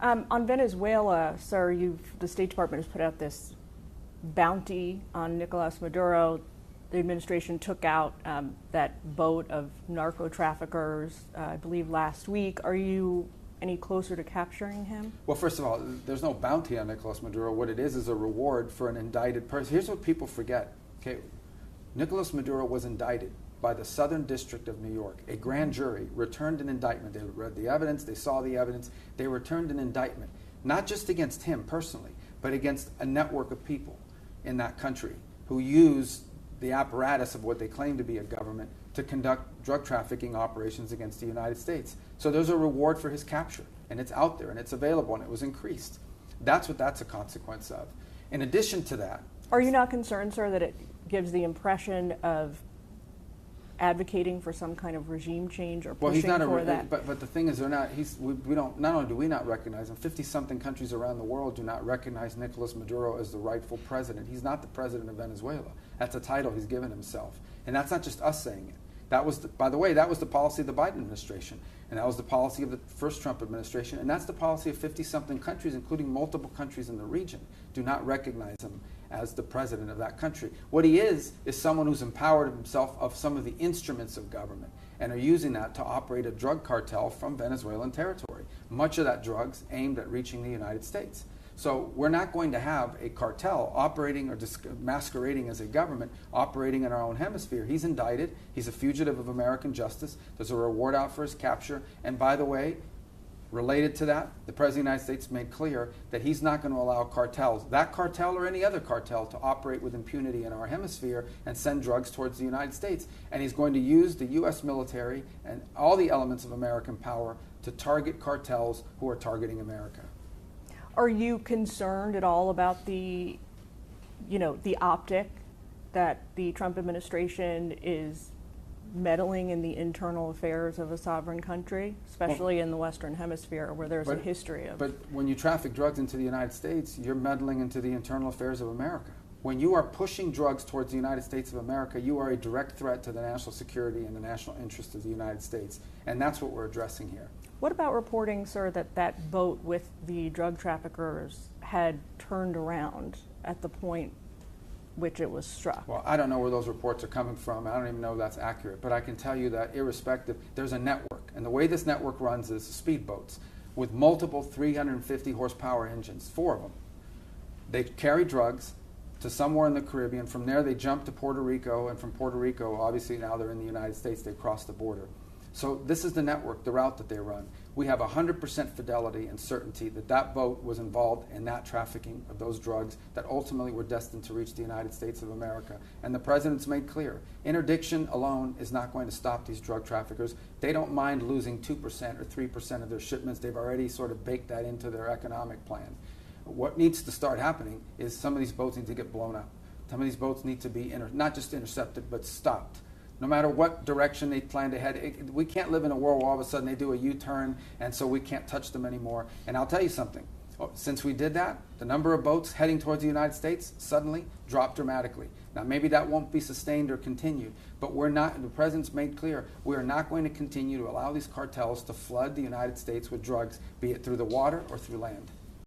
On Venezuela, sir, the State Department has put out this bounty on Nicolas Maduro. The administration took out that boat of narco traffickers, I believe, last week. Are you any closer to capturing him? Well, first of all, there's no bounty on Nicolas Maduro. What it is a reward for an indicted person. Here's what people forget. Okay, Nicolas Maduro was indicted by the Southern District of New York. A grand jury returned an indictment. They read the evidence, they saw the evidence, they returned an indictment, not just against him personally, but against a network of people in that country who use the apparatus of what they claim to be a government to conduct drug trafficking operations against the United States. So there's a reward for his capture, and it's out there, and it's available, and it was increased. That's what that's a consequence of. In addition to that... Are you not concerned, sir, that it gives the impression of advocating for some kind of regime change or pushing for that? But the thing is, we don't. Not only do we not recognize him, 50-something countries around the world do not recognize Nicolas Maduro as the rightful president. He's not the president of Venezuela. That's a title he's given himself, and that's not just us saying it. That was, by the way, that was the policy of the Biden administration, and that was the policy of the first Trump administration, and that's the policy of 50-something countries, including multiple countries in the region, do not recognize him as the president of that country. What he is someone who's empowered himself of some of the instruments of government and are using that to operate a drug cartel from Venezuelan territory. Much of that drugs aimed at reaching the United States. So we're not going to have a cartel operating or masquerading as a government operating in our own hemisphere. He's indicted. He's a fugitive of American justice. There's a reward out for his capture. And by the way, related to that, the President of the United States made clear that he's not going to allow cartels, that cartel or any other cartel, to operate with impunity in our hemisphere and send drugs towards the United States. And he's going to use the U.S. military and all the elements of American power to target cartels who are targeting America. Are you concerned at all about the optic that the Trump administration is meddling in the internal affairs of a sovereign country, especially in the Western Hemisphere where there's a history of... But when you traffic drugs into the United States, you're meddling into the internal affairs of America. When you are pushing drugs towards the United States of America, you are a direct threat to the national security and the national interest of the United States. And that's what we're addressing here. What about reporting, sir, that boat with the drug traffickers had turned around at the point which it was struck? Well, I don't know where those reports are coming from. I don't even know if that's accurate. But I can tell you that irrespective, there's a network. And the way this network runs is speedboats with multiple 350 horsepower engines, 4 of them. They carry drugs to somewhere in the Caribbean. From there, they jump to Puerto Rico. And from Puerto Rico, obviously now they're in the United States. They cross the border. So this is the network, the route that they run. We have 100% fidelity and certainty that that boat was involved in that trafficking of those drugs that ultimately were destined to reach the United States of America. And the president's made clear, interdiction alone is not going to stop these drug traffickers. They don't mind losing 2% or 3% of their shipments. They've already sort of baked that into their economic plan. What needs to start happening is some of these boats need to get blown up. Some of these boats need to be not just intercepted, but stopped. No matter what direction they plan to head, we can't live in a world where all of a sudden they do a U-turn and so we can't touch them anymore. And I'll tell you something. Since we did that, the number of boats heading towards the United States suddenly dropped dramatically. Now maybe that won't be sustained or continued, but we're not, the president's made clear, we are not going to continue to allow these cartels to flood the United States with drugs, be it through the water or through land.